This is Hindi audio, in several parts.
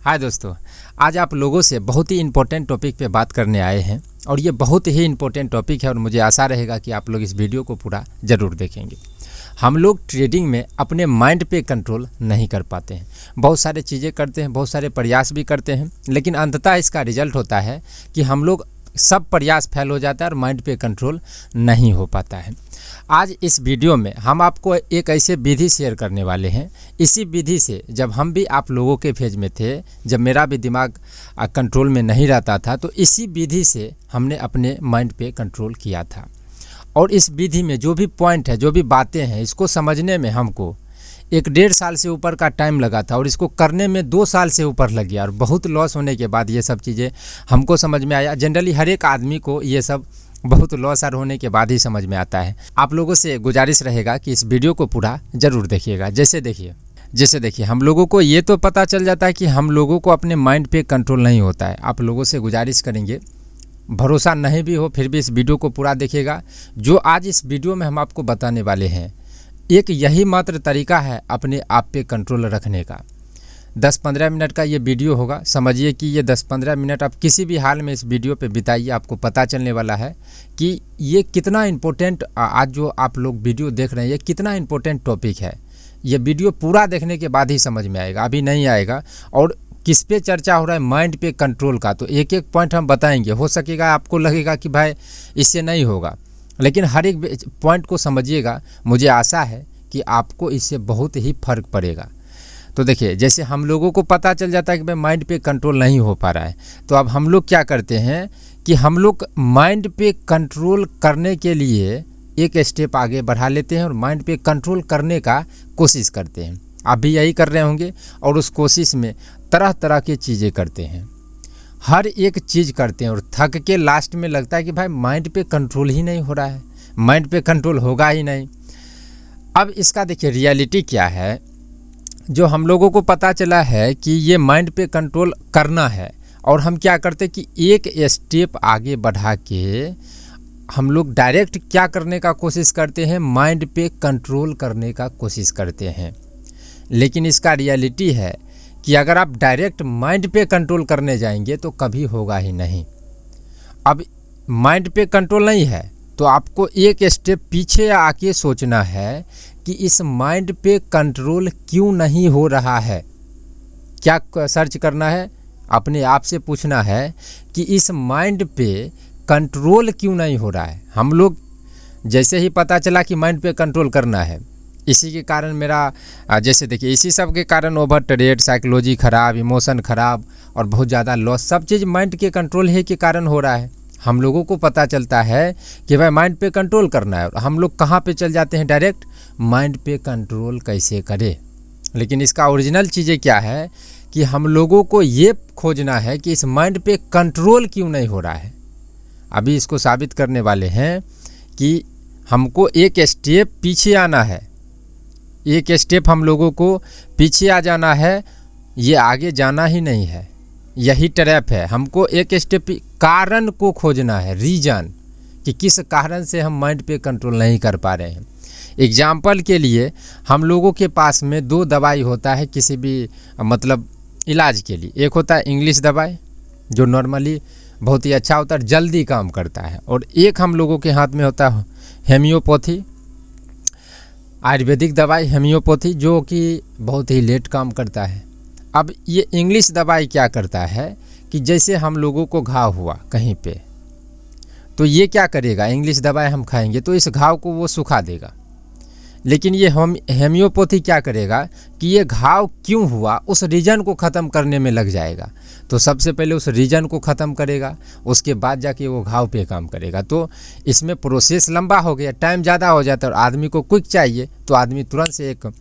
हाय दोस्तों, आज आप लोगों से बहुत ही इम्पोर्टेंट टॉपिक पे बात करने आए हैं और ये बहुत ही इम्पोर्टेंट टॉपिक है और मुझे आशा रहेगा कि आप लोग इस वीडियो को पूरा ज़रूर देखेंगे। हम लोग ट्रेडिंग में अपने माइंड पे कंट्रोल नहीं कर पाते हैं। बहुत सारे चीज़ें करते हैं, बहुत सारे प्रयास भी करते हैं, लेकिन अंततः इसका रिजल्ट होता है कि हम लोग सब प्रयास फेल हो जाता है और माइंड पे कंट्रोल नहीं हो पाता है। आज इस वीडियो में हम आपको एक ऐसे विधि शेयर करने वाले हैं। इसी विधि से जब हम भी आप लोगों के फेज में थे, जब मेरा भी दिमाग कंट्रोल में नहीं रहता था, तो इसी विधि से हमने अपने माइंड पे कंट्रोल किया था। और इस विधि में जो भी पॉइंट है, जो भी बातें हैं, इसको समझने में हमको 1-1.5 साल से ऊपर का टाइम लगा था और इसको करने में 2 साल से ऊपर लग गया और बहुत लॉस होने के बाद ये सब चीज़ें हमको समझ में आया। जनरली हर एक आदमी को ये सब बहुत लॉस होने के बाद ही समझ में आता है। आप लोगों से गुजारिश रहेगा कि इस वीडियो को पूरा ज़रूर देखिएगा। जैसे देखिए हम लोगों को ये तो पता चल जाता है कि हम लोगों को अपने माइंड पे कंट्रोल नहीं होता है। आप लोगों से गुजारिश करेंगे, भरोसा नहीं भी हो फिर भी इस वीडियो को पूरा देखिएगा। जो आज इस वीडियो में हम आपको बताने वाले हैं, एक यही मात्र तरीका है अपने आप पे कंट्रोल रखने का। 10-15 मिनट का ये वीडियो होगा। समझिए कि ये 10-15 मिनट आप किसी भी हाल में इस वीडियो पे बिताइए, आपको पता चलने वाला है कि ये कितना इम्पोर्टेंट, आज जो आप लोग वीडियो देख रहे हैं, ये कितना इम्पोर्टेंट टॉपिक है। ये वीडियो पूरा देखने के बाद ही समझ में आएगा, अभी नहीं आएगा। और किस पे चर्चा हो रहा है? माइंड पे कंट्रोल का। तो एक एक पॉइंट हम बताएंगे। हो सकेगा आपको लगेगा कि भाई इससे नहीं होगा, लेकिन हर एक पॉइंट को समझिएगा। मुझे आशा है कि आपको इससे बहुत ही फर्क पड़ेगा। तो देखिए, जैसे हम लोगों को पता चल जाता है कि भाई माइंड पे कंट्रोल नहीं हो पा रहा है, तो अब हम लोग क्या करते हैं कि हम लोग माइंड पे कंट्रोल करने के लिए एक स्टेप आगे बढ़ा लेते हैं और माइंड पे कंट्रोल करने का कोशिश करते हैं। आप भी यही कर रहे होंगे और उस कोशिश में तरह तरह की चीज़ें करते हैं, हर एक चीज़ करते हैं और थक के लास्ट में लगता है कि भाई माइंड पे कंट्रोल ही नहीं हो रहा है, माइंड पे कंट्रोल होगा ही नहीं। अब इसका देखिए रियलिटी क्या है। जो हम लोगों को पता चला है कि ये माइंड पे कंट्रोल करना है और हम क्या करते हैं कि एक स्टेप आगे बढ़ा के हम लोग डायरेक्ट क्या करने का कोशिश करते हैं, माइंड पे कंट्रोल करने का कोशिश करते हैं। लेकिन इसका रियलिटी है कि अगर आप डायरेक्ट माइंड पे कंट्रोल करने जाएंगे तो कभी होगा ही नहीं। अब माइंड पे कंट्रोल नहीं है तो आपको एक स्टेप पीछे आके सोचना है कि इस माइंड पे कंट्रोल क्यों नहीं हो रहा है। क्या सर्च करना है? अपने आप से पूछना है कि इस माइंड पे कंट्रोल क्यों नहीं हो रहा है। हम लोग जैसे ही पता चला कि माइंड पे कंट्रोल करना है, इसी के कारण मेरा जैसे देखिए इसी सब के कारण ओवर ट्रेड, साइकोलॉजी खराब, इमोशन खराब और बहुत ज़्यादा लॉस, सब चीज़ माइंड के कंट्रोल ही के कारण हो रहा है। हम लोगों को पता चलता है कि भाई माइंड पे कंट्रोल करना है और हम लोग कहाँ पे चल जाते हैं, डायरेक्ट माइंड पे कंट्रोल कैसे करें। लेकिन इसका ओरिजिनल चीज़ें क्या है कि हम लोगों को ये खोजना है कि इस माइंड पे कंट्रोल क्यों नहीं हो रहा है। अभी इसको साबित करने वाले हैं कि हमको एक स्टेप पीछे आना है, एक स्टेप हम लोगों को पीछे आ जाना है, ये आगे जाना ही नहीं है। यही ट्रैप है। हमको एक स्टेप कारण को खोजना है, रीजन, कि किस कारण से हम माइंड पे कंट्रोल नहीं कर पा रहे हैं। एग्जाम्पल के लिए हम लोगों के पास में 2 दवाई होता है किसी भी मतलब इलाज के लिए। एक होता है इंग्लिश दवाई जो नॉर्मली बहुत ही अच्छा होता है, जल्दी काम करता है, और एक हम लोगों के हाथ में होता है हेमियोपैथी, आयुर्वेदिक दवाई हेमियोपैथी, जो कि बहुत ही लेट काम करता है। अब ये इंग्लिश दवाई क्या करता है कि जैसे हम लोगों को घाव हुआ कहीं पे, तो ये क्या करेगा, इंग्लिश दवाई हम खाएंगे तो इस घाव को वो सुखा देगा। लेकिन ये हेमियोपैथी क्या करेगा कि ये घाव क्यों हुआ उस रीजन को ख़त्म करने में लग जाएगा। तो सबसे पहले उस रीजन को ख़त्म करेगा, उसके बाद जाके वो घाव पे काम करेगा। तो इसमें प्रोसेस लंबा हो गया, टाइम ज़्यादा हो जाता है और आदमी को क्विक चाहिए तो आदमी तुरंत से एक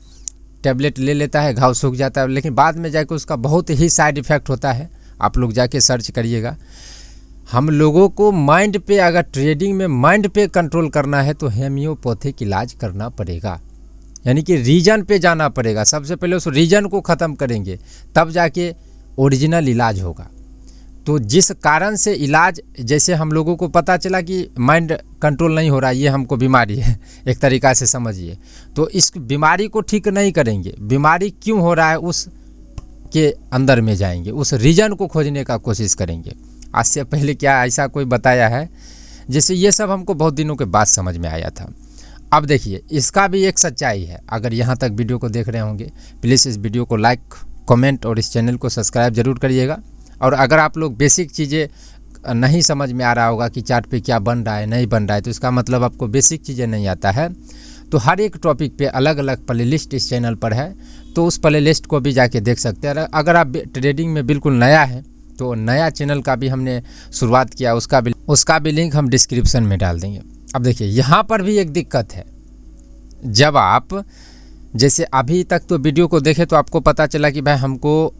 टैबलेट ले लेता है, घाव सूख जाता है। लेकिन बाद में जाके उसका बहुत ही साइड इफ़ेक्ट होता है। आप लोग जाके सर्च करिएगा। हम लोगों को माइंड पे, अगर ट्रेडिंग में माइंड पे कंट्रोल करना है तो हेमियोपैथिक इलाज करना पड़ेगा, यानी कि रीजन पे जाना पड़ेगा। सबसे पहले उस रीजन को ख़त्म करेंगे तब जाके ओरिजिनल इलाज होगा। तो जिस कारण से इलाज, जैसे हम लोगों को पता चला कि माइंड कंट्रोल नहीं हो रहा, ये हमको बीमारी है एक तरीक़ा से समझिए, तो इस बीमारी को ठीक नहीं करेंगे। बीमारी क्यों हो रहा है उस के अंदर में जाएंगे, उस रीजन को खोजने का कोशिश करेंगे। आज से पहले क्या ऐसा कोई बताया है? जैसे ये सब हमको बहुत दिनों के बाद समझ में आया था। अब देखिए, इसका भी एक सच्चाई है। अगर यहाँ तक वीडियो को देख रहे होंगे, प्लीज़ इस वीडियो को लाइक, कमेंट और इस चैनल को सब्सक्राइब जरूर करिएगा। और अगर आप लोग बेसिक चीज़ें नहीं समझ में आ रहा होगा कि चार्ट पे क्या बन रहा है, नहीं बन रहा है, तो इसका मतलब आपको बेसिक चीज़ें नहीं आता है, तो हर एक टॉपिक पे अलग अलग प्लेलिस्ट इस चैनल पर है, तो उस प्लेलिस्ट को भी जाके देख सकते हैं। अगर आप ट्रेडिंग में बिल्कुल नया है तो नया चैनल का भी हमने शुरुआत किया, उसका भी लिंक हम डिस्क्रिप्शन में डाल देंगे। अब देखिए, यहाँ पर भी एक दिक्कत है। जब आप जैसे अभी तक तो वीडियो को देखे तो आपको पता चला कि भाई हमको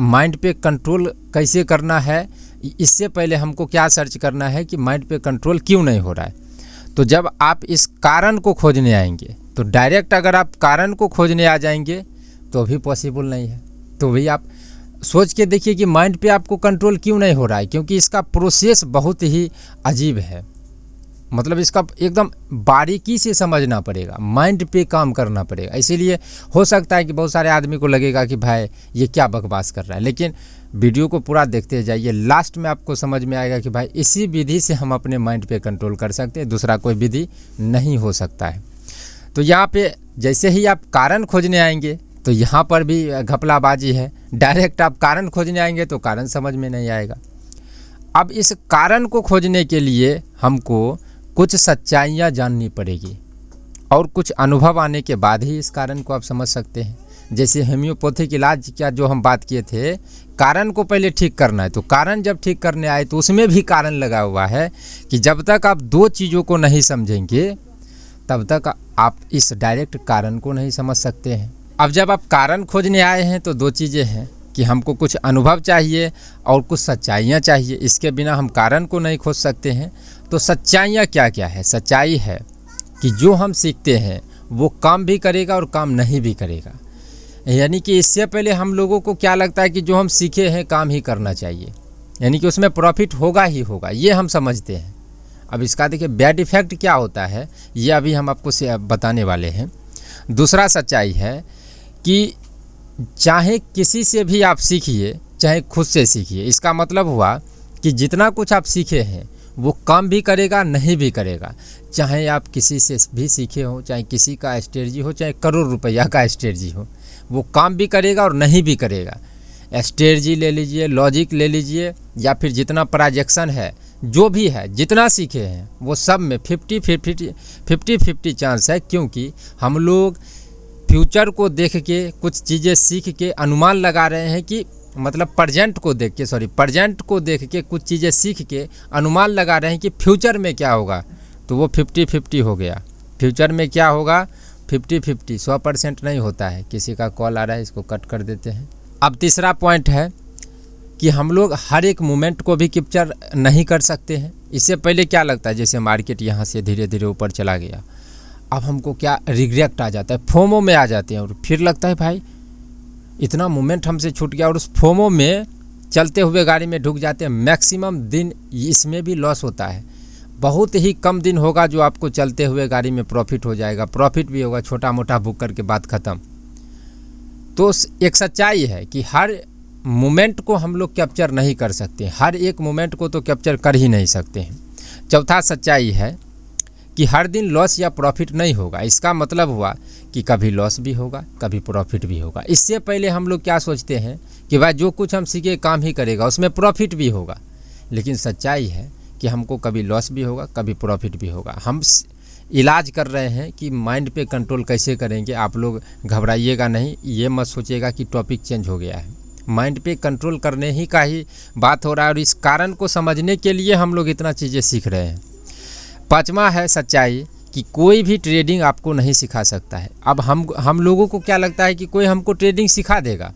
माइंड पे कंट्रोल कैसे करना है, इससे पहले हमको क्या सर्च करना है कि माइंड पे कंट्रोल क्यों नहीं हो रहा है। तो जब आप इस कारण को खोजने आएंगे, तो डायरेक्ट अगर आप कारण को खोजने आ जाएंगे तो भी पॉसिबल नहीं है। तो भी आप सोच के देखिए कि माइंड पे आपको कंट्रोल क्यों नहीं हो रहा है, क्योंकि इसका प्रोसेस बहुत ही अजीब है। मतलब इसका एकदम बारीकी से समझना पड़ेगा, माइंड पे काम करना पड़ेगा। इसीलिए हो सकता है कि बहुत सारे आदमी को लगेगा कि भाई ये क्या बकवास कर रहा है, लेकिन वीडियो को पूरा देखते जाइए, लास्ट में आपको समझ में आएगा कि भाई इसी विधि से हम अपने माइंड पे कंट्रोल कर सकते हैं, दूसरा कोई विधि नहीं हो सकता है। तो यहाँ पे जैसे ही आप कारण खोजने आएंगे तो यहाँ पर भी घपलाबाजी है। डायरेक्ट आप कारण खोजने आएंगे तो कारण समझ में नहीं आएगा। अब इस कारण को खोजने के लिए हमको कुछ सच्चाइयाँ जाननी पड़ेगी और कुछ अनुभव आने के बाद ही इस कारण को आप समझ सकते हैं। जैसे होम्योपैथिक इलाज क्या जो हम बात किए थे, कारण को पहले ठीक करना है, तो कारण जब ठीक करने आए तो उसमें भी कारण लगा हुआ है कि जब तक आप दो चीज़ों को नहीं समझेंगे तब तक आप इस डायरेक्ट कारण को नहीं समझ सकते हैं। अब जब आप कारण खोजने आए हैं तो दो चीज़ें हैं कि हमको कुछ अनुभव चाहिए और कुछ सच्चाइयाँ चाहिए। इसके बिना हम कारण को नहीं खोज सकते हैं। तो सच्चाइयाँ क्या क्या है? सच्चाई है कि जो हम सीखते हैं वो काम भी करेगा और काम नहीं भी करेगा। यानी कि इससे पहले हम लोगों को क्या लगता है कि जो हम सीखे हैं काम ही करना चाहिए, यानी कि उसमें प्रॉफिट होगा ही होगा, ये हम समझते हैं। अब इसका देखिए बैड इफेक्ट क्या होता है, ये अभी हम आपको बताने वाले हैं। दूसरा सच्चाई है कि चाहे किसी से भी आप सीखिए, चाहे खुद से सीखिए, इसका मतलब हुआ कि जितना कुछ आप सीखे हैं वो काम भी करेगा नहीं भी करेगा। चाहे आप किसी से भी सीखे हो, चाहे किसी का स्ट्रेटजी हो, चाहे करोड़ रुपया का स्ट्रेटजी हो, वो काम भी करेगा और नहीं भी करेगा। स्ट्रेटजी ले लीजिए, लॉजिक ले लीजिए, या फिर जितना प्रोजेक्शन है, जो भी है, जितना सीखे हैं वो सब में 50-50 चांस है। क्योंकि हम लोग फ्यूचर को देख के कुछ चीज़ें सीख के अनुमान लगा रहे हैं कि मतलब प्रेजेंट को देख के कुछ चीज़ें सीख के अनुमान लगा रहे हैं कि फ्यूचर में क्या होगा, तो वो 50-50 हो गया। फ्यूचर में क्या होगा 50-50, 100% नहीं होता है। किसी का कॉल आ रहा है, इसको कट कर देते हैं। अब तीसरा पॉइंट है कि हम लोग हर एक मोमेंट को भी कैप्चर नहीं कर सकते हैं। इससे पहले क्या लगता है, जैसे मार्केट यहाँ से धीरे धीरे ऊपर चला गया, अब हमको क्या रिग्रेट आ जाता है, फोमो में आ जाते हैं और फिर लगता है भाई इतना मोमेंट हमसे छूट गया, और उस फोमो में चलते हुए गाड़ी में ढुक जाते हैं। मैक्सिमम दिन इसमें भी लॉस होता है। बहुत ही कम दिन होगा जो आपको चलते हुए गाड़ी में प्रॉफिट हो जाएगा, प्रॉफिट भी होगा छोटा मोटा बुक करके बात ख़त्म। तो एक सच्चाई है कि हर मोमेंट को हम लोग कैप्चर नहीं कर सकते, हर एक मोमेंट को तो कैप्चर कर ही नहीं सकते हैं। चौथा सच्चाई है कि हर दिन लॉस या प्रॉफिट नहीं होगा। इसका मतलब हुआ कि कभी लॉस भी होगा, कभी प्रॉफिट भी होगा। इससे पहले हम लोग क्या सोचते हैं कि भाई जो कुछ हम सीखे काम ही करेगा, उसमें प्रॉफिट भी होगा। लेकिन सच्चाई है कि हमको कभी लॉस भी होगा, कभी प्रॉफिट भी होगा। हम इलाज कर रहे हैं कि माइंड पे कंट्रोल कैसे करेंगे। आप लोग घबराइएगा नहीं, ये मत सोचिएगा कि टॉपिक चेंज हो गया है। माइंड पे कंट्रोल करने ही का ही बात हो रहा है, और इस कारण को समझने के लिए हम लोग इतना चीज़ें सीख रहे हैं। पांचवा है सच्चाई कि कोई भी ट्रेडिंग आपको नहीं सिखा सकता है। अब हम लोगों को क्या लगता है कि कोई हमको ट्रेडिंग सिखा देगा।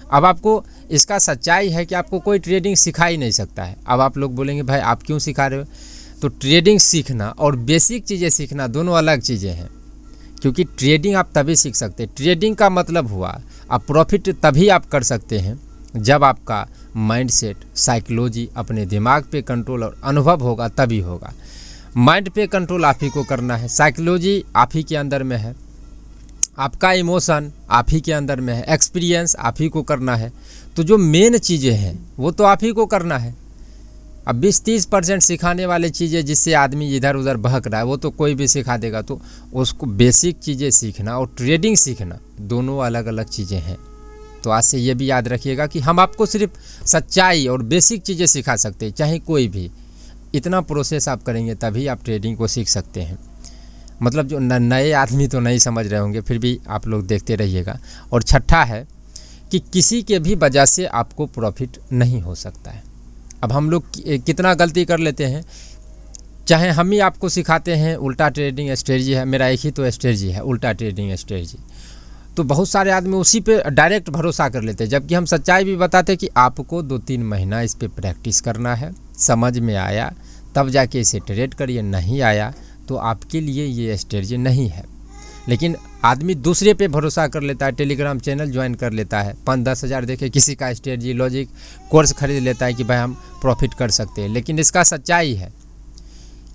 अब आपको इसका सच्चाई है कि आपको कोई ट्रेडिंग सिखा ही नहीं सकता है। अब आप लोग बोलेंगे भाई आप क्यों सिखा रहे हो, तो ट्रेडिंग सीखना और बेसिक चीज़ें सीखना दोनों अलग चीज़ें हैं। क्योंकि ट्रेडिंग आप तभी सीख सकते हैं, ट्रेडिंग का मतलब हुआ आप प्रॉफिट तभी आप कर सकते हैं जब आपका माइंडसेट, साइकोलॉजी, अपने दिमाग पे कंट्रोल और अनुभव होगा, तभी होगा। माइंड पे कंट्रोल आप ही को करना है, साइकोलॉजी आप ही के अंदर में है, आपका इमोशन आप ही के अंदर में है, एक्सपीरियंस आप ही को करना है। तो जो मेन चीज़ें हैं वो तो आप ही को करना है। अब 20-30% सिखाने वाली चीज़ें जिससे आदमी इधर उधर बहक रहा है वो तो कोई भी सिखा देगा। तो उसको बेसिक चीज़ें सीखना और ट्रेडिंग सीखना दोनों अलग अलग चीज़ें हैं। तो आज से ये भी याद रखिएगा कि हम आपको सिर्फ सच्चाई और बेसिक चीज़ें सिखा सकते हैं, चाहे कोई भी। इतना प्रोसेस आप करेंगे तभी आप ट्रेडिंग को सीख सकते हैं। मतलब जो नए आदमी तो नहीं समझ रहे होंगे, फिर भी आप लोग देखते रहिएगा। और छठा है कि किसी के भी वजह से आपको प्रॉफिट नहीं हो सकता है। अब हम लोग कितना गलती कर लेते हैं, चाहे हम ही आपको सिखाते हैं उल्टा ट्रेडिंग स्ट्रेटजी है, मेरा एक ही तो स्ट्रेटजी है उल्टा ट्रेडिंग स्ट्रेटजी, तो बहुत सारे आदमी उसी पे डायरेक्ट भरोसा कर लेते हैं। जबकि हम सच्चाई भी बताते हैं कि आपको 2-3 महीना इस पे प्रैक्टिस करना है, समझ में आया तब जाके इसे ट्रेड करिए, नहीं आया तो आपके लिए ये स्ट्रेटजी नहीं है। लेकिन आदमी दूसरे पे भरोसा कर लेता है, टेलीग्राम चैनल ज्वाइन कर लेता है, 5-10 हज़ार देखे किसी का स्ट्रेटजी लॉजिक कोर्स खरीद लेता है कि भाई हम प्रॉफिट कर सकते हैं। लेकिन इसका सच्चाई है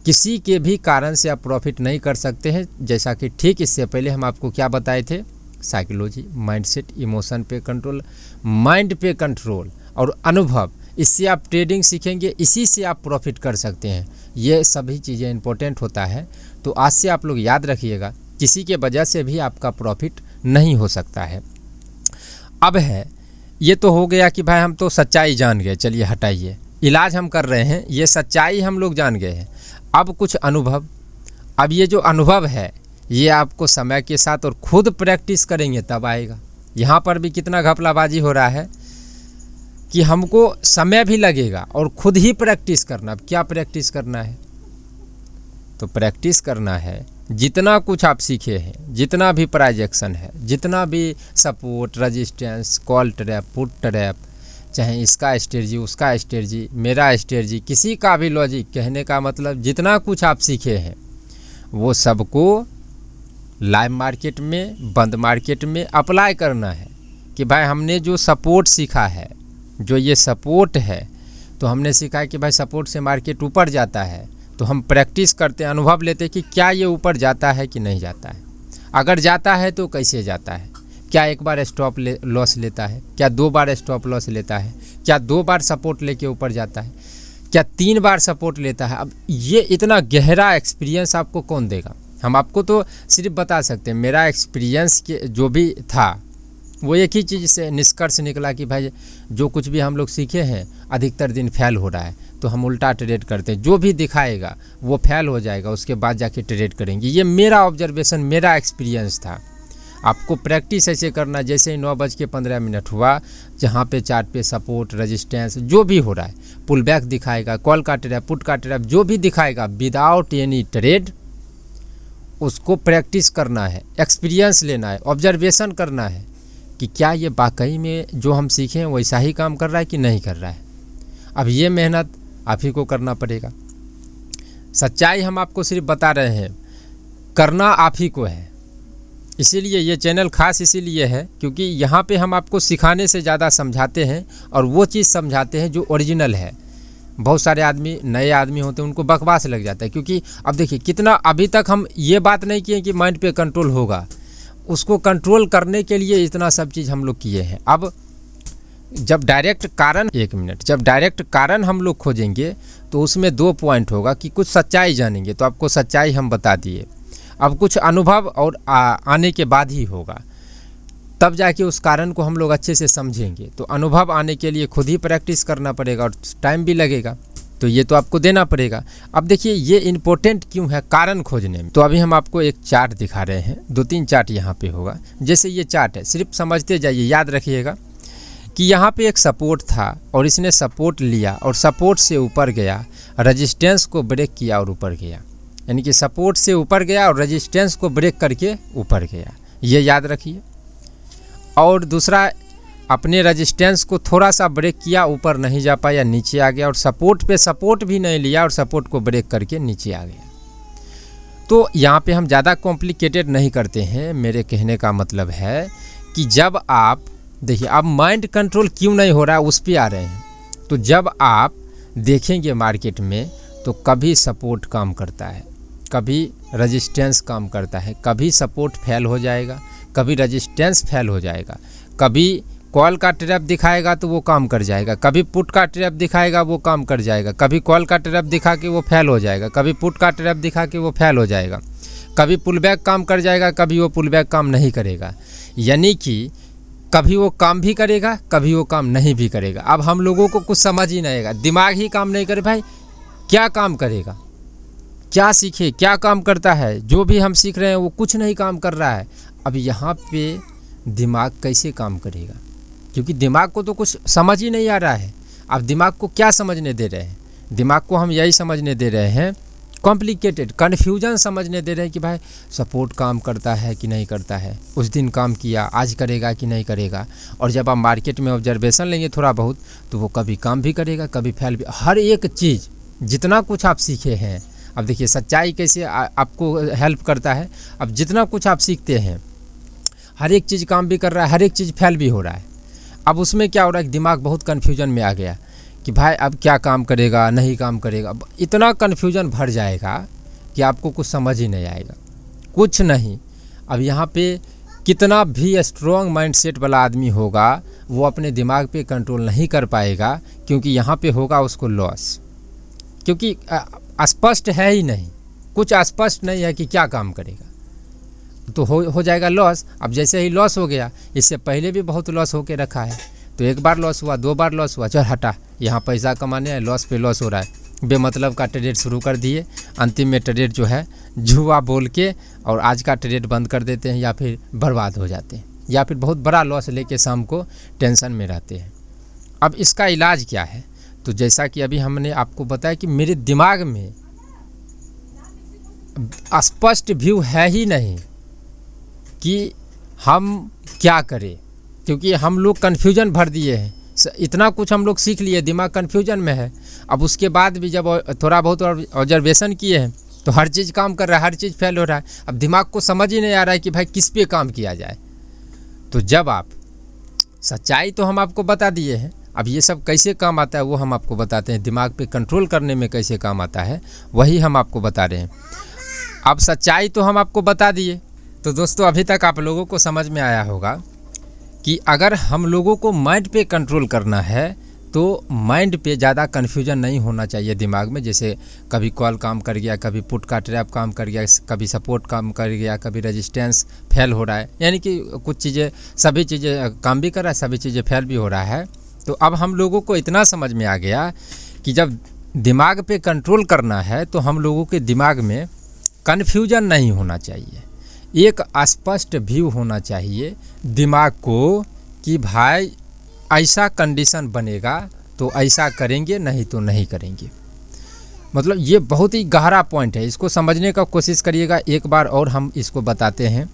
किसी के भी कारण से आप प्रॉफिट नहीं कर सकते हैं। जैसा कि ठीक इससे पहले हम आपको क्या बताए थे, साइकोलॉजी, माइंडसेट, इमोशन पे कंट्रोल, माइंड पे कंट्रोल और अनुभव, इससे आप ट्रेडिंग सीखेंगे, इसी से आप प्रॉफिट कर सकते हैं। ये सभी चीज़ें इंपॉर्टेंट होता है। तो आज से आप लोग याद रखिएगा किसी के वजह से भी आपका प्रॉफिट नहीं हो सकता है। अब है ये तो हो गया कि भाई हम तो सच्चाई जान गए, चलिए हटाइए, इलाज हम कर रहे हैं, ये सच्चाई हम लोग जान गए हैं। अब कुछ अनुभव, अब ये जो अनुभव है ये आपको समय के साथ और खुद प्रैक्टिस करेंगे तब आएगा। यहाँ पर भी कितना घपलाबाजी हो रहा है कि हमको समय भी लगेगा और खुद ही प्रैक्टिस करना। अब क्या प्रैक्टिस करना है, तो प्रैक्टिस करना है जितना कुछ आप सीखे हैं, जितना भी प्राइस एक्शन है, जितना भी support, resistance, call trap, put trap, चाहे इसका स्ट्रेटजी, उसका स्ट्रेटजी, मेरा स्ट्रेटजी, किसी का भी लॉजिक, कहने का मतलब जितना कुछ आप सीखे हैं वो सबको लाइव मार्केट में, बंद मार्केट में अप्लाई करना है। कि भाई हमने जो सपोर्ट सीखा है, जो ये सपोर्ट है, तो हमने सीखा है कि भाई सपोर्ट से मार्केट ऊपर जाता है, तो हम प्रैक्टिस करते हैं, अनुभव लेते हैं कि क्या ये ऊपर जाता है कि नहीं जाता है। अगर जाता है तो कैसे जाता है, क्या एक बार स्टॉप लॉस लेता है, क्या 2 बार स्टॉप लॉस लेता है, क्या 2 बार सपोर्ट लेके ऊपर जाता है, क्या 3 बार सपोर्ट लेता है। अब ये इतना गहरा एक्सपीरियंस आपको कौन देगा, हम आपको तो सिर्फ बता सकते हैं। मेरा एक्सपीरियंस के जो भी था वो एक ही चीज़ से निष्कर्ष निकला कि भाई जो कुछ भी हम लोग सीखे हैं अधिकतर दिन फेल हो रहा है, तो हम उल्टा ट्रेड करते हैं, जो भी दिखाएगा वो फेल हो जाएगा, उसके बाद जाके ट्रेड करेंगे। ये मेरा ऑब्जर्वेशन, मेरा एक्सपीरियंस था। आपको प्रैक्टिस ऐसे करना, जैसे ही 9:15 हुआ, जहाँ पे चार्ट पे सपोर्ट, रेजिस्टेंस जो भी हो रहा है, पुल बैक दिखाएगा, कॉल का ट्रैप, पुट का ट्रैप, जो भी दिखाएगा विदाउट एनी ट्रेड, उसको प्रैक्टिस करना है, एक्सपीरियंस लेना है, ऑब्जर्वेशन करना है कि क्या ये वाकई में जो हम सीखे हैं वैसा ही काम कर रहा है कि नहीं कर रहा है। अब ये मेहनत आप ही को करना पड़ेगा। सच्चाई हम आपको सिर्फ बता रहे हैं, करना आप ही को है। इसीलिए ये चैनल खास इसीलिए है क्योंकि यहाँ पे हम आपको सिखाने से ज़्यादा समझाते हैं और वो चीज़ समझाते हैं जो ओरिजिनल है। बहुत सारे आदमी, नए आदमी होते हैं, उनको बकवास लग जाता है। क्योंकि अब देखिए कितना, अभी तक हम ये बात नहीं किए कि माइंड पे कंट्रोल होगा, उसको कंट्रोल करने के लिए इतना सब चीज़ हम लोग किए हैं। अब जब डायरेक्ट कारण, 1 मिनट, जब डायरेक्ट कारण हम लोग खोजेंगे तो उसमें 2 पॉइंट होगा कि कुछ सच्चाई जानेंगे, तो आपको सच्चाई हम बता दिए। अब कुछ अनुभव और आने के बाद ही होगा, तब जाके उस कारण को हम लोग अच्छे से समझेंगे। तो अनुभव आने के लिए खुद ही प्रैक्टिस करना पड़ेगा और टाइम भी लगेगा, तो ये तो आपको देना पड़ेगा। अब देखिए ये इम्पोर्टेंट क्यों है कारण खोजने में, तो अभी हम आपको एक चार्ट दिखा रहे हैं, 2-3 चार्ट यहाँ पे होगा। जैसे ये चार्ट है, सिर्फ समझते जाइए, याद रखिएगा कि यहाँ पे एक सपोर्ट था और इसने सपोर्ट लिया और सपोर्ट से ऊपर गया, रेजिस्टेंस को ब्रेक किया और ऊपर गया। यानी कि सपोर्ट से ऊपर गया और रेजिस्टेंस को ब्रेक करके ऊपर गया, ये याद रखिए। और दूसरा, अपने रेजिस्टेंस को थोड़ा सा ब्रेक किया, ऊपर नहीं जा पाया, नीचे आ गया, और सपोर्ट पे सपोर्ट भी नहीं लिया और सपोर्ट को ब्रेक करके नीचे आ गया। तो यहाँ पे हम ज़्यादा कॉम्प्लिकेटेड नहीं करते हैं। मेरे कहने का मतलब है कि जब आप देखिए, अब माइंड कंट्रोल क्यों नहीं हो रहा है उस पर आ रहे हैं। तो जब आप देखेंगे मार्केट में तो कभी सपोर्ट काम करता है, कभी रेजिस्टेंस काम करता है, कभी सपोर्ट फेल हो जाएगा, कभी रेजिस्टेंस फेल हो जाएगा, कभी कॉल का ट्रैप दिखाएगा तो वो काम कर जाएगा, कभी पुट का ट्रैप दिखाएगा वो काम कर जाएगा, कभी कॉल का ट्रैप दिखा के वो फेल हो जाएगा, कभी पुट का ट्रैप दिखा के वो फेल हो जाएगा, कभी पुल बैक काम कर जाएगा, कभी वो पुल बैक काम नहीं करेगा। यानी कि कभी वो काम भी करेगा, कभी वो काम नहीं भी करेगा। अब हम लोगों को कुछ समझ ही नहीं आएगा, दिमाग ही काम नहीं करे भाई, क्या काम करेगा, क्या सीखे, क्या काम करता है, जो भी हम सीख रहे हैं वो कुछ नहीं काम कर रहा है। अब यहाँ पे दिमाग कैसे काम करेगा, क्योंकि दिमाग को तो कुछ समझ ही नहीं आ रहा है। अब दिमाग को क्या समझने दे रहे हैं, दिमाग को हम यही समझने दे रहे हैं कॉम्प्लिकेटेड, कन्फ्यूजन समझने दे रहे हैं कि भाई सपोर्ट काम करता है कि नहीं करता है, उस दिन काम किया, आज करेगा कि नहीं करेगा। और जब आप मार्केट में ऑब्जर्वेशन लेंगे थोड़ा बहुत तो वो कभी काम भी करेगा, कभी फेल भी। हर एक चीज़ जितना कुछ आप सीखे हैं, अब देखिए सच्चाई कैसे आपको हेल्प करता है। अब जितना कुछ आप सीखते हैं हर एक चीज़ काम भी कर रहा है, हर एक चीज़ फेल भी हो रहा है। अब उसमें क्या हो रहा है कि दिमाग बहुत कन्फ्यूजन में आ गया कि भाई अब क्या काम करेगा, नहीं काम करेगा। इतना कन्फ्यूजन भर जाएगा कि आपको कुछ समझ ही नहीं आएगा, कुछ नहीं। अब यहाँ पे कितना भी स्ट्रॉन्ग माइंडसेट वाला आदमी होगा वो अपने दिमाग पे कंट्रोल नहीं कर पाएगा, क्योंकि यहाँ पे होगा उसको लॉस, क्योंकि स्पष्ट है ही नहीं, कुछ स्पष्ट नहीं है कि क्या काम करेगा, तो हो जाएगा लॉस। अब जैसे ही लॉस हो गया, इससे पहले भी बहुत लॉस होके रखा है, तो एक बार लॉस हुआ, 2 बार लॉस हुआ, चल हटा, यहाँ पैसा कमाने है, लॉस पे लॉस हो रहा है, बेमतलब का ट्रेड शुरू कर दिए, अंतिम में ट्रेड जो है जुआ बोल के और आज का ट्रेड बंद कर देते हैं, या फिर बर्बाद हो जाते हैं, या फिर बहुत बड़ा लॉस लेके शाम को टेंशन में रहते हैं। अब इसका इलाज क्या है, तो जैसा कि अभी हमने आपको बताया कि मेरे दिमाग में स्पष्ट व्यू है ही नहीं कि हम क्या करें, क्योंकि हम लोग कन्फ्यूजन भर दिए हैं। इतना कुछ हम लोग सीख लिए, दिमाग कन्फ्यूजन में है। अब उसके बाद भी जब थोड़ा बहुत ऑब्जर्वेशन किए हैं तो हर चीज़ काम कर रहा है, हर चीज़ फेल हो रहा है। अब दिमाग को समझ ही नहीं आ रहा है कि भाई किस पे काम किया जाए। तो जब आप सच्चाई तो हम आपको बता दिए हैं, अब ये सब कैसे काम आता है वो हम आपको बताते हैं, दिमाग पे कंट्रोल करने में कैसे काम आता है वही हम आपको बता रहे हैं। अब सच्चाई तो हम आपको बता दिए, तो दोस्तों अभी तक आप लोगों को समझ में आया होगा कि अगर हम लोगों को माइंड पे कंट्रोल करना है तो माइंड पे ज़्यादा कन्फ्यूजन नहीं होना चाहिए दिमाग में। जैसे कभी कॉल काम कर गया, कभी पुट का ट्रैप काम कर गया, कभी सपोर्ट काम कर गया, कभी रेजिस्टेंस फेल हो रहा है, यानी कि कुछ चीज़ें, सभी चीज़ें काम भी कर रहा है, सभी चीज़ें फेल भी हो रहा है। तो अब हम लोगों को इतना समझ में आ गया कि जब दिमाग पे कंट्रोल करना है तो हम लोगों के दिमाग में कन्फ्यूजन नहीं होना चाहिए, एक स्पष्ट व्यू होना चाहिए दिमाग को कि भाई ऐसा कंडीशन बनेगा तो ऐसा करेंगे, नहीं तो नहीं करेंगे। मतलब ये बहुत ही गहरा पॉइंट है, इसको समझने का कोशिश करिएगा। एक बार और हम इसको बताते हैं,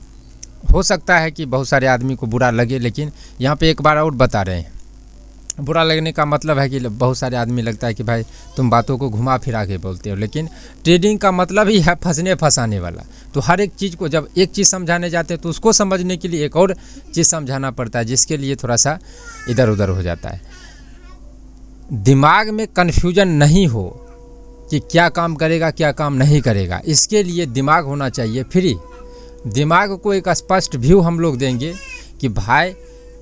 हो सकता है कि बहुत सारे आदमी को बुरा लगे, लेकिन यहाँ पे एक बार और बता रहे हैं। बुरा लगने का मतलब है कि बहुत सारे आदमी लगता है कि भाई तुम बातों को घुमा फिरा के बोलते हो, लेकिन ट्रेडिंग का मतलब ही है फंसने फंसाने वाला। तो हर एक चीज़ को जब एक चीज़ समझाने जाते हैं तो उसको समझने के लिए एक और चीज़ समझाना पड़ता है, जिसके लिए थोड़ा सा इधर उधर हो जाता है। दिमाग में कन्फ्यूजन नहीं हो कि क्या काम करेगा क्या काम नहीं करेगा, इसके लिए दिमाग होना चाहिए फ्री। दिमाग को एक स्पष्ट व्यू हम लोग देंगे कि भाई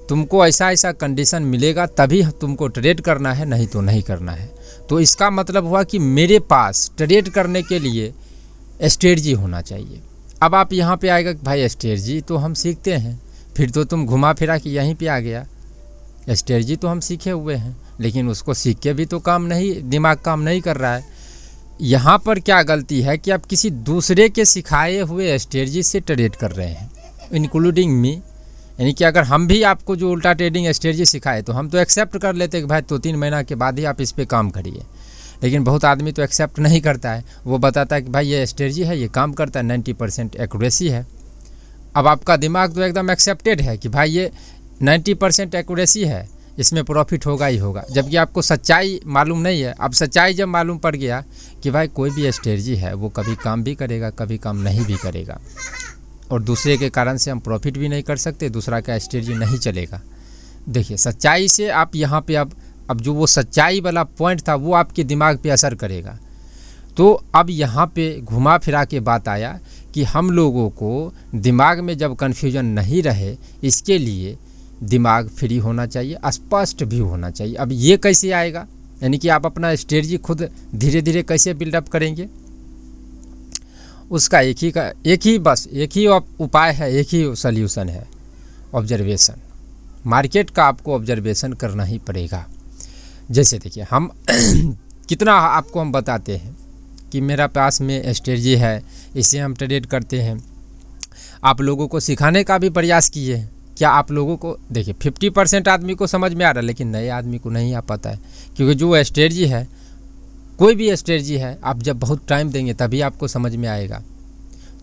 तुमको ऐसा ऐसा कंडीशन मिलेगा तभी तुमको ट्रेड करना है, नहीं तो नहीं करना है। तो इसका मतलब हुआ कि मेरे पास ट्रेड करने के लिए स्ट्रेटजी होना चाहिए। अब आप यहाँ पे आएगा कि भाई स्ट्रेटजी तो हम सीखते हैं, फिर तो तुम घुमा फिरा कि यहीं पे आ गया। स्ट्रेटजी तो हम सीखे हुए हैं, लेकिन उसको सीख के भी तो काम नहीं, दिमाग काम नहीं कर रहा है। यहाँ पर क्या गलती है कि आप किसी दूसरे के सिखाए हुए स्ट्रेटजी से ट्रेड कर रहे हैं, इंक्लूडिंग मी। यानी कि अगर हम भी आपको जो उल्टा ट्रेडिंग स्ट्रेटजी सिखाए तो हम तो एक्सेप्ट कर लेते कि भाई 2-3 महीना के बाद ही आप इस पे काम करिए, लेकिन बहुत आदमी तो एक्सेप्ट नहीं करता है। वो बताता है कि भाई ये स्ट्रेटजी है, ये काम करता है, 90% एक्यूरेसी है। अब आपका दिमाग तो एकदम एक्सेप्टेड है कि भाई ये 90% एक्यूरेसी है, इसमें प्रॉफिट होगा ही होगा, जबकि आपको सच्चाई मालूम नहीं है। अब सच्चाई जब मालूम पड़ गया कि भाई कोई भी स्ट्रेटजी है वो कभी काम भी करेगा, कभी काम नहीं भी करेगा, और दूसरे के कारण से हम प्रॉफिट भी नहीं कर सकते, दूसरा का स्ट्रेटजी नहीं चलेगा। देखिए सच्चाई से आप यहाँ पे अब जो वो सच्चाई वाला पॉइंट था वो आपके दिमाग पे असर करेगा। तो अब यहाँ पे घुमा फिरा के बात आया कि हम लोगों को दिमाग में जब कन्फ्यूजन नहीं रहे, इसके लिए दिमाग फ्री होना चाहिए, स्पष्ट व्यू होना चाहिए। अब ये कैसे आएगा, यानी कि आप अपना स्ट्रेटजी खुद धीरे धीरे कैसे बिल्डअप करेंगे, उसका एक ही उपाय है, एक ही सल्यूशन है, ऑब्जर्वेशन। मार्केट का आपको ऑब्जर्वेशन करना ही पड़ेगा। जैसे देखिए हम कितना आपको हम बताते हैं कि मेरा पास में स्ट्रेटजी है, इसे हम ट्रेड करते हैं। आप लोगों को सिखाने का भी प्रयास किए हैं। क्या आप लोगों को देखिए 50% आदमी को समझ में आ रहा है, लेकिन नए आदमी को नहीं आ पाता है। क्योंकि जो स्ट्रेटजी है, कोई भी स्ट्रेटजी है, आप जब बहुत टाइम देंगे तभी आपको समझ में आएगा।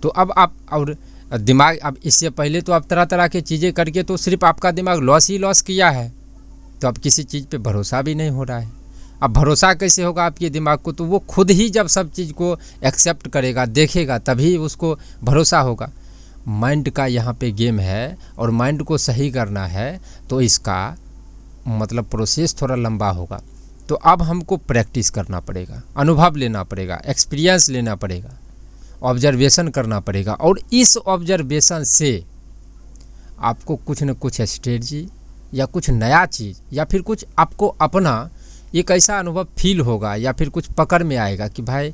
तो अब आप और दिमाग, अब इससे पहले तो आप तरह तरह की चीज़ें करके तो सिर्फ आपका दिमाग लॉस ही लॉस किया है, तो अब किसी चीज़ पे भरोसा भी नहीं हो रहा है। अब भरोसा कैसे होगा आपके दिमाग को, तो वो खुद ही जब सब चीज़ को एक्सेप्ट करेगा, देखेगा, तभी उसको भरोसा होगा। माइंड का यहाँ पे गेम है और माइंड को सही करना है, तो इसका मतलब प्रोसेस थोड़ा लंबा होगा। तो अब हमको प्रैक्टिस करना पड़ेगा, अनुभव लेना पड़ेगा, एक्सपीरियंस लेना पड़ेगा, ऑब्जर्वेशन करना पड़ेगा। और इस ऑब्जर्वेशन से आपको कुछ न कुछ स्ट्रेटजी या कुछ नया चीज़ या फिर कुछ आपको अपना एक ऐसा अनुभव फील होगा या फिर कुछ पकड़ में आएगा कि भाई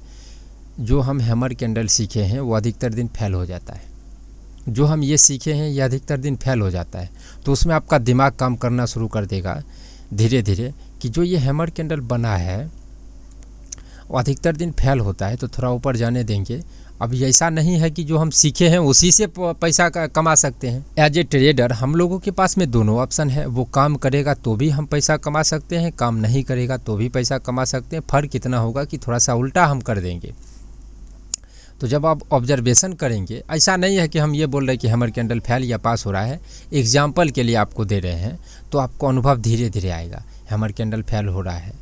जो हम हैमर कैंडल सीखे हैं वो अधिकतर दिन फेल हो जाता है, जो हम ये सीखे हैं ये अधिकतर दिन फेल हो जाता है। तो उसमें आपका दिमाग काम करना शुरू कर देगा धीरे धीरे कि जो ये हैमर कैंडल बना है वो अधिकतर दिन फेल होता है, तो थोड़ा ऊपर जाने देंगे। अब ऐसा नहीं है कि जो हम सीखे हैं उसी से पैसा कमा सकते हैं। एज ए ट्रेडर हम लोगों के पास में दोनों ऑप्शन है। वो काम करेगा तो भी हम पैसा कमा सकते हैं, काम नहीं करेगा तो भी पैसा कमा सकते हैं। फ़र्क इतना होगा कि थोड़ा सा उल्टा हम कर देंगे। तो जब आप ऑब्जर्वेशन करेंगे, ऐसा नहीं है कि हम ये बोल रहे हैं कि हैमर कैंडल फेल या पास हो रहा है, एग्जाम्पल के लिए आपको दे रहे हैं, तो आपको अनुभव धीरे धीरे आएगा। हैमर कैंडल फेल हो रहा है,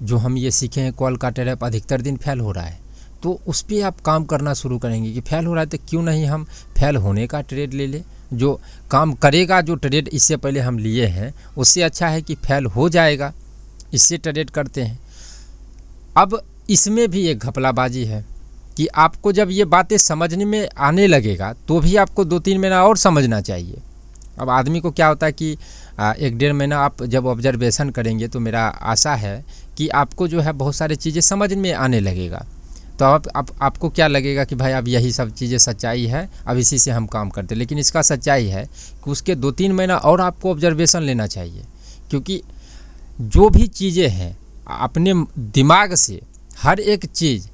जो हम ये सीखे हैं कॉल का ट्रैप अधिकतर दिन फेल हो रहा है, तो उस पर आप काम करना शुरू करेंगे कि फेल हो रहा है तो क्यों नहीं हम फेल होने का ट्रेड ले लें। जो काम करेगा, जो ट्रेड इससे पहले हम लिए हैं उससे अच्छा है कि फेल हो जाएगा, इससे ट्रेड करते हैं। अब इसमें भी एक घपलाबाजी है कि आपको जब ये बातें समझने में आने लगेगा तो भी आपको 2-3 महीना और समझना चाहिए। अब आदमी को क्या होता है कि 1-1.5 महीना आप जब ऑब्जर्वेशन करेंगे तो मेरा आशा है कि आपको जो है बहुत सारी चीज़ें समझ में आने लगेगा। तो आपको क्या लगेगा कि भाई अब यही सब चीज़ें सच्चाई है, अब इसी से हम काम करते हैं। लेकिन इसका सच्चाई है कि उसके 2-3 महीना और आपको ऑब्जर्वेशन लेना चाहिए, क्योंकि जो भी चीज़ें हैं अपने दिमाग से हर एक चीज़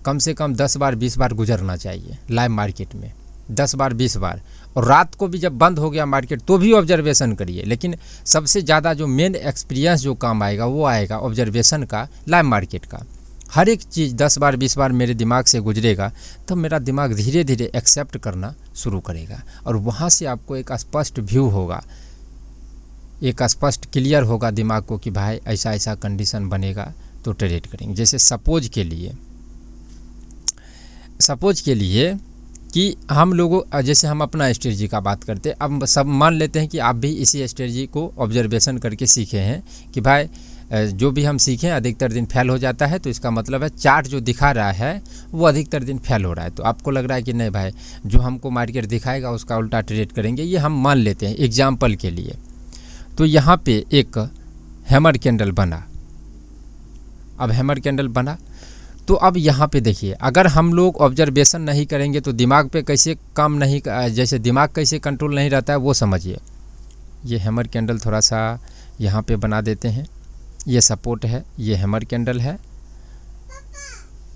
कम से कम 10 बार 20 बार गुजरना चाहिए लाइव मार्केट में, 10 बार 20 बार। और रात को भी जब बंद हो गया मार्केट तो भी ऑब्जर्वेशन करिए। लेकिन सबसे ज़्यादा जो मेन एक्सपीरियंस जो काम आएगा वो आएगा ऑब्जर्वेशन का, लाइव मार्केट का। हर एक चीज़ 10 बार 20 बार मेरे दिमाग से गुजरेगा तो मेरा दिमाग धीरे धीरे एक्सेप्ट करना शुरू करेगा, और वहाँ से आपको एक स्पष्ट व्यू होगा, एक स्पष्ट क्लियर होगा दिमाग को कि भाई ऐसा ऐसा कंडीशन बनेगा तो ट्रेड करेंगे। जैसे सपोज के लिए कि हम लोगों, जैसे हम अपना स्ट्रेटजी का बात करते हैं, अब सब मान लेते हैं कि आप भी इसी स्ट्रेटजी को ऑब्जर्वेशन करके सीखे हैं कि भाई जो भी हम सीखें अधिकतर दिन फेल हो जाता है, तो इसका मतलब है चार्ट जो दिखा रहा है वो अधिकतर दिन फेल हो रहा है। तो आपको लग रहा है कि नहीं भाई जो हमको मार्केट दिखाएगा उसका उल्टा ट्रेड करेंगे, ये हम मान लेते हैं एग्जाम्पल के लिए। तो यहाँ पे एक हैमर कैंडल बना, अब हैमर कैंडल बना तो अब यहाँ पे देखिए, अगर हम लोग ऑब्जर्वेशन नहीं करेंगे तो दिमाग पे कैसे काम नहीं, जैसे दिमाग कैसे कंट्रोल नहीं रहता है वो समझिए। ये हैमर कैंडल थोड़ा सा यहाँ पे बना देते हैं, ये सपोर्ट है, ये हैमर कैंडल है।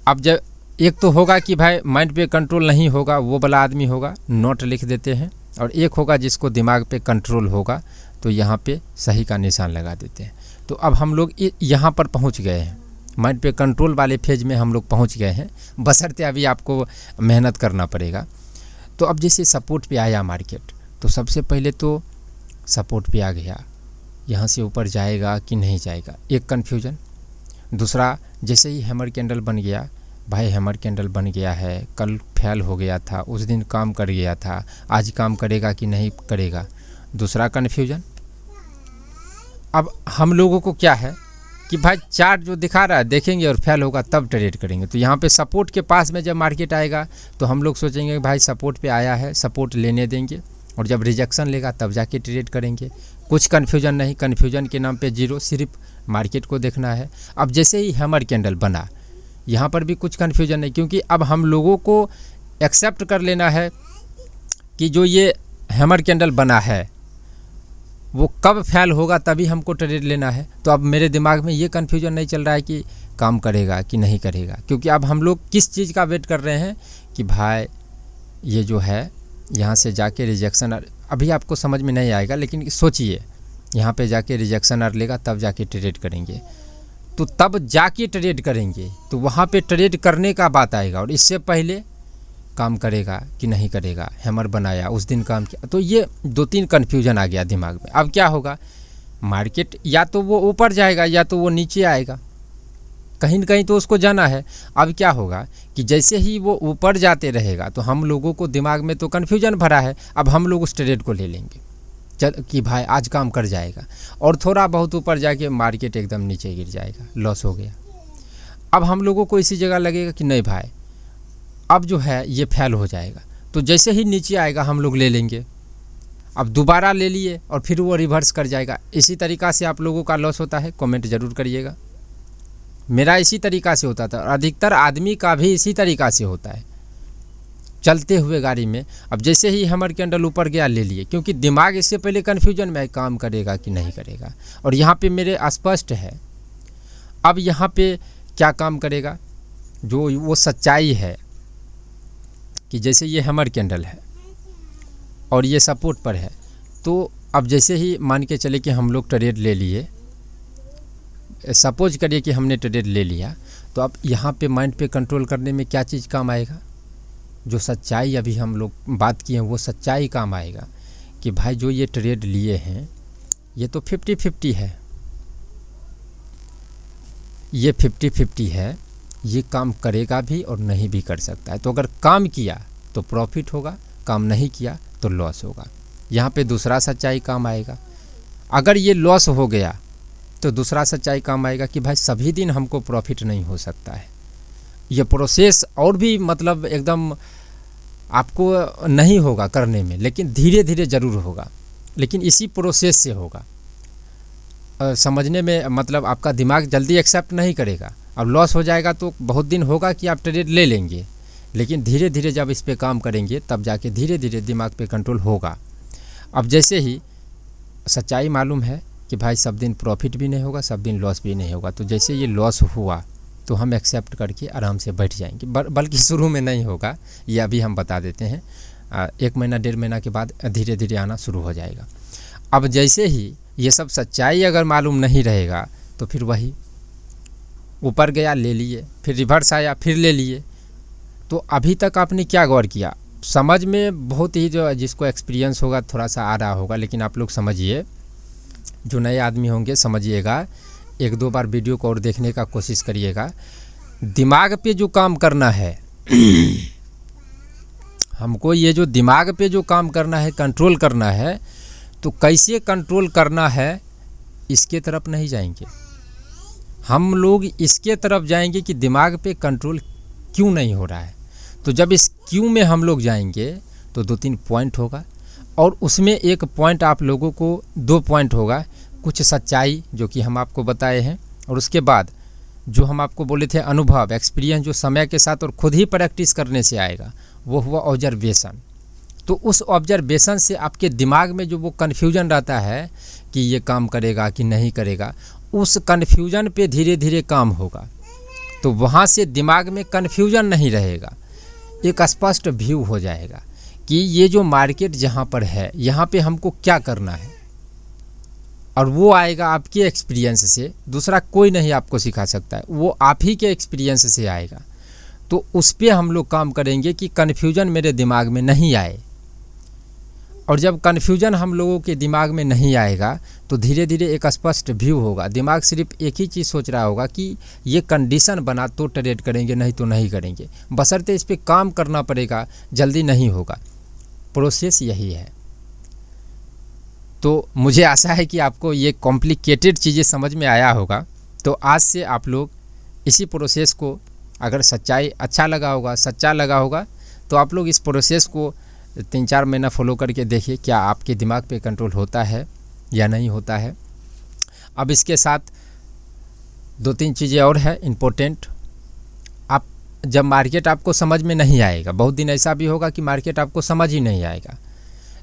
अब जब एक तो होगा कि भाई माइंड पे कंट्रोल नहीं होगा, वो वाला आदमी होगा, नोट लिख देते हैं, और एक होगा जिसको दिमाग पे कंट्रोल होगा, तो यहाँ पे सही का निशान लगा देते हैं। तो अब हम लोग यहाँ पर पहुँच गए हैं, माइंड पे कंट्रोल वाले फेज में हम लोग पहुँच गए हैं, बशर्ते अभी आपको मेहनत करना पड़ेगा। तो अब जैसे सपोर्ट पे आया मार्केट, तो सबसे पहले तो सपोर्ट पे आ गया, यहाँ से ऊपर जाएगा कि नहीं जाएगा, एक कन्फ्यूजन। दूसरा, जैसे ही हैमर कैंडल बन गया, भाई हैमर कैंडल बन गया है, कल फेल हो गया था, उस दिन काम कर गया था, आज काम करेगा कि नहीं करेगा, दूसरा कन्फ्यूजन। अब हम लोगों को क्या है कि भाई चार्ट जो दिखा रहा है देखेंगे और फेल होगा तब ट्रेड करेंगे। तो यहाँ पे सपोर्ट के पास में जब मार्केट आएगा तो हम लोग सोचेंगे कि भाई सपोर्ट पे आया है, सपोर्ट लेने देंगे, और जब रिजेक्शन लेगा तब जाके ट्रेड करेंगे। कुछ कन्फ्यूजन नहीं, कन्फ्यूजन के नाम पे जीरो, सिर्फ मार्केट को देखना है। अब जैसे ही हैमर कैंडल बना, यहाँ पर भी कुछ कन्फ्यूजन नहीं, क्योंकि अब हम लोगों को एक्सेप्ट कर लेना है कि जो ये हैमर कैंडल बना है वो कब फेल होगा तभी हमको ट्रेड लेना है। तो अब मेरे दिमाग में ये कन्फ्यूजन नहीं चल रहा है कि काम करेगा कि नहीं करेगा, क्योंकि अब हम लोग किस चीज़ का वेट कर रहे हैं कि भाई ये जो है यहाँ से जाके रिजेक्शन, अभी आपको समझ में नहीं आएगा लेकिन सोचिए, यहाँ पे जाके रिजेक्शन आर लेगा तब जाके ट्रेड करेंगे, तो तब जाके ट्रेड करेंगे, तो वहाँ पे ट्रेड करने का बात आएगा। और इससे पहले काम करेगा कि नहीं करेगा, हैमर बनाया उस दिन काम किया, तो ये 2-3 कन्फ्यूजन आ गया दिमाग में। अब क्या होगा, मार्केट या तो वो ऊपर जाएगा या तो वो नीचे आएगा, कहीं न कहीं तो उसको जाना है। अब क्या होगा कि जैसे ही वो ऊपर जाते रहेगा तो हम लोगों को दिमाग में तो कन्फ्यूजन भरा है, अब हम लोग उस ट्रेड को ले लेंगे कि भाई आज काम कर जाएगा, और थोड़ा बहुत ऊपर जाके मार्केट एकदम नीचे गिर जाएगा, लॉस हो गया। अब हम लोगों को इसी जगह लगेगा कि नहीं भाई अब जो है ये फेल हो जाएगा, तो जैसे ही नीचे आएगा हम लोग ले लेंगे। अब दोबारा ले लिए और फिर वो रिवर्स कर जाएगा। इसी तरीक़ा से आप लोगों का लॉस होता है, कमेंट ज़रूर करिएगा। मेरा इसी तरीक़ा से होता था, अधिकतर आदमी का भी इसी तरीक़ा से होता है चलते हुए गाड़ी में। अब जैसे ही हैमर कैंडल ऊपर गया ले लिए, क्योंकि दिमाग इससे पहले कन्फ्यूजन में काम करेगा कि नहीं करेगा, और यहाँ पे मेरे स्पष्ट है। अब यहाँ पे क्या काम करेगा, जो वो सच्चाई है कि जैसे ये हैमर कैंडल है और ये सपोर्ट पर है, तो अब जैसे ही मान के चले कि हम लोग ट्रेड ले लिए, सपोज करिए कि हमने ट्रेड ले लिया, तो अब यहाँ पे माइंड पे कंट्रोल करने में क्या चीज़ काम आएगा, जो सच्चाई अभी हम लोग बात किए हैं वो सच्चाई काम आएगा कि भाई जो ये ट्रेड लिए हैं ये तो 50-50 है, ये 50-50 है, ये काम करेगा भी और नहीं भी कर सकता है। तो अगर काम किया तो प्रॉफिट होगा, काम नहीं किया तो लॉस होगा। यहाँ पे दूसरा सच्चाई काम आएगा। अगर ये लॉस हो गया तो दूसरा सच्चाई काम आएगा कि भाई सभी दिन हमको प्रॉफिट नहीं हो सकता है, ये प्रोसेस और भी मतलब एकदम आपको नहीं होगा करने में, लेकिन धीरे धीरे ज़रूर होगा, लेकिन इसी प्रोसेस से होगा। समझने में मतलब आपका दिमाग जल्दी एक्सेप्ट नहीं करेगा। अब लॉस हो जाएगा तो बहुत दिन होगा कि आप ट्रेड ले लेंगे, लेकिन धीरे धीरे जब इस पे काम करेंगे तब जाके धीरे धीरे दिमाग पे कंट्रोल होगा। अब जैसे ही सच्चाई मालूम है कि भाई सब दिन प्रॉफिट भी नहीं होगा, सब दिन लॉस भी नहीं होगा, तो जैसे ये लॉस हुआ तो हम एक्सेप्ट करके आराम से बैठ जाएंगे। बल्कि शुरू में नहीं होगा, ये अभी हम बता देते हैं, 1 महीना 1.5 महीना के बाद धीरे धीरे आना शुरू हो जाएगा। अब जैसे ही ये सब सच्चाई अगर मालूम नहीं रहेगा तो फिर वही ऊपर गया ले लिए, फिर रिवर्स आया फिर ले लिए। तो अभी तक आपने क्या गौर किया, समझ में बहुत ही जो जिसको एक्सपीरियंस होगा थोड़ा सा आ रहा होगा, लेकिन आप लोग समझिए, जो नए आदमी होंगे समझिएगा, 1-2 बार वीडियो को और देखने का कोशिश करिएगा। दिमाग पे जो काम करना है हमको, ये जो दिमाग पे जो काम करना है, कंट्रोल करना है, तो कैसे कंट्रोल करना है इसके तरफ नहीं जाएंगे हम लोग, इसके तरफ जाएंगे कि दिमाग पे कंट्रोल क्यों नहीं हो रहा है। तो जब इस क्यों में हम लोग जाएंगे तो 2-3 पॉइंट होगा, और उसमें एक पॉइंट आप लोगों को 2 पॉइंट होगा, कुछ सच्चाई जो कि हम आपको बताए हैं, और उसके बाद जो हम आपको बोले थे अनुभव, एक्सपीरियंस, जो समय के साथ और खुद ही प्रैक्टिस करने से आएगा, वो हुआ ऑब्जर्वेशन। तो उस ऑब्जर्वेशन से आपके दिमाग में जो वो कन्फ्यूजन रहता है कि ये काम करेगा कि नहीं करेगा, उस कन्फ्यूजन पे धीरे धीरे काम होगा। तो वहाँ से दिमाग में कन्फ्यूजन नहीं रहेगा, एक स्पष्ट व्यू हो जाएगा कि ये जो मार्केट जहाँ पर है यहाँ पे हमको क्या करना है, और वो आएगा आपके एक्सपीरियंस से, दूसरा कोई नहीं आपको सिखा सकता है, वो आप ही के एक्सपीरियंस से आएगा। तो उस पर हम लोग काम करेंगे कि कन्फ्यूजन मेरे दिमाग में नहीं आए, और जब कन्फ्यूजन हम लोगों के दिमाग में नहीं आएगा तो धीरे धीरे एक स्पष्ट व्यू होगा। दिमाग सिर्फ एक ही चीज़ सोच रहा होगा कि ये कंडीशन बना तो ट्रेड करेंगे, नहीं तो नहीं करेंगे, बशर्ते इस पर काम करना पड़ेगा, जल्दी नहीं होगा। प्रोसेस यही है। तो मुझे आशा है कि आपको ये कॉम्प्लिकेटेड चीज़ें समझ में आया होगा। तो आज से आप लोग इसी प्रोसेस को, अगर सच्चा लगा होगा तो आप लोग इस प्रोसेस को 3-4 महीना फॉलो करके देखिए क्या आपके दिमाग पे कंट्रोल होता है या नहीं होता है। अब इसके साथ 2-3 चीज़ें और है इम्पोर्टेंट। आप जब मार्केट आपको समझ में नहीं आएगा, बहुत दिन ऐसा भी होगा कि मार्केट आपको समझ ही नहीं आएगा,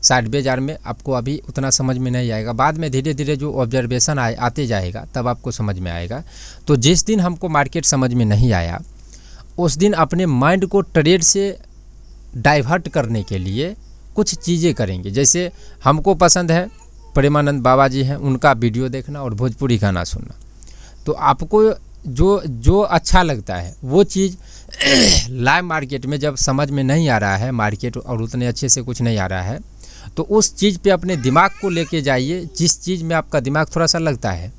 साइड बाजार में आपको अभी उतना समझ में नहीं आएगा, बाद में धीरे धीरे जो ऑब्जर्वेशन आते जाएगा तब आपको समझ में आएगा। तो जिस दिन हमको मार्केट समझ में नहीं आया उस दिन अपने माइंड को ट्रेड से डाइवर्ट करने के लिए कुछ चीज़ें करेंगे। जैसे हमको पसंद है प्रेमानंद बाबा जी हैं, उनका वीडियो देखना और भोजपुरी गाना सुनना। तो आपको जो अच्छा लगता है वो चीज़ लाइव मार्केट में जब समझ में नहीं आ रहा है मार्केट और उतने अच्छे से कुछ नहीं आ रहा है तो उस चीज़ पे अपने दिमाग को लेके जाइए जिस चीज़ में आपका दिमाग थोड़ा सा लगता है।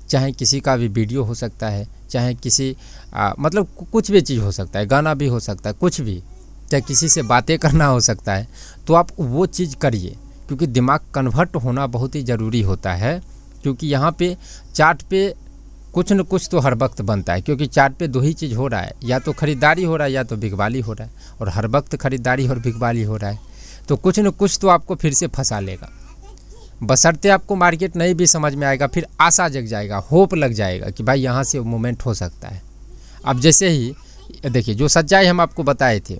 चाहे किसी का भी वीडियो हो सकता है, चाहे किसी मतलब कुछ भी चीज़ हो सकता है, गाना भी हो सकता है, कुछ भी, चाहे किसी से बातें करना हो सकता है, तो आप वो चीज़ करिए क्योंकि दिमाग कन्वर्ट होना बहुत ही ज़रूरी होता है। क्योंकि यहाँ पे चार्ट पे कुछ न कुछ तो हर वक्त बनता है, क्योंकि चार्ट पे 2 ही चीज़ हो रहा है, या तो ख़रीदारी हो रहा है या तो बिकवाली हो रहा है, और हर वक्त ख़रीदारी और बिकवाली हो रहा है। तो कुछ न कुछ तो आपको फिर से फंसा लेगा। बशर्ते आपको मार्केट नहीं भी समझ में आएगा, फिर आशा जग जाएगा, होप लग जाएगा कि भाई यहाँ से मूवमेंट हो सकता है। अब जैसे ही देखिए जो सच्चाई हम आपको बताए थे,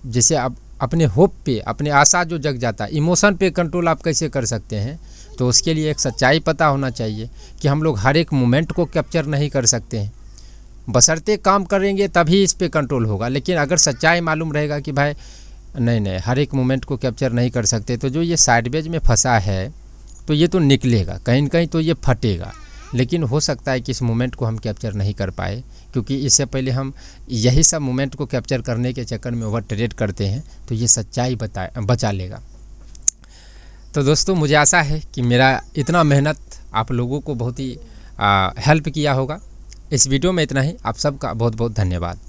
जैसे अब अपने होप पे, अपने आशा जो जग जाता है, इमोशन पे कंट्रोल आप कैसे कर सकते हैं, तो उसके लिए एक सच्चाई पता होना चाहिए कि हम लोग हर एक मोमेंट को कैप्चर नहीं कर सकते हैं। बशर्ते काम करेंगे तभी इस पे कंट्रोल होगा। लेकिन अगर सच्चाई मालूम रहेगा कि भाई नहीं हर एक मोमेंट को कैप्चर नहीं कर सकते, तो जो ये साइडवेज में फंसा है तो ये तो निकलेगा कहीं न कहीं, तो ये फटेगा। लेकिन हो सकता है कि इस मोमेंट को हम कैप्चर नहीं कर पाए, क्योंकि इससे पहले हम यही सब मोमेंट को कैप्चर करने के चक्कर में ओवर ट्रेड करते हैं, तो ये सच्चाई बचा लेगा। तो दोस्तों मुझे आशा है कि मेरा इतना मेहनत आप लोगों को बहुत ही हेल्प किया होगा। इस वीडियो में इतना ही। आप सबका बहुत बहुत धन्यवाद।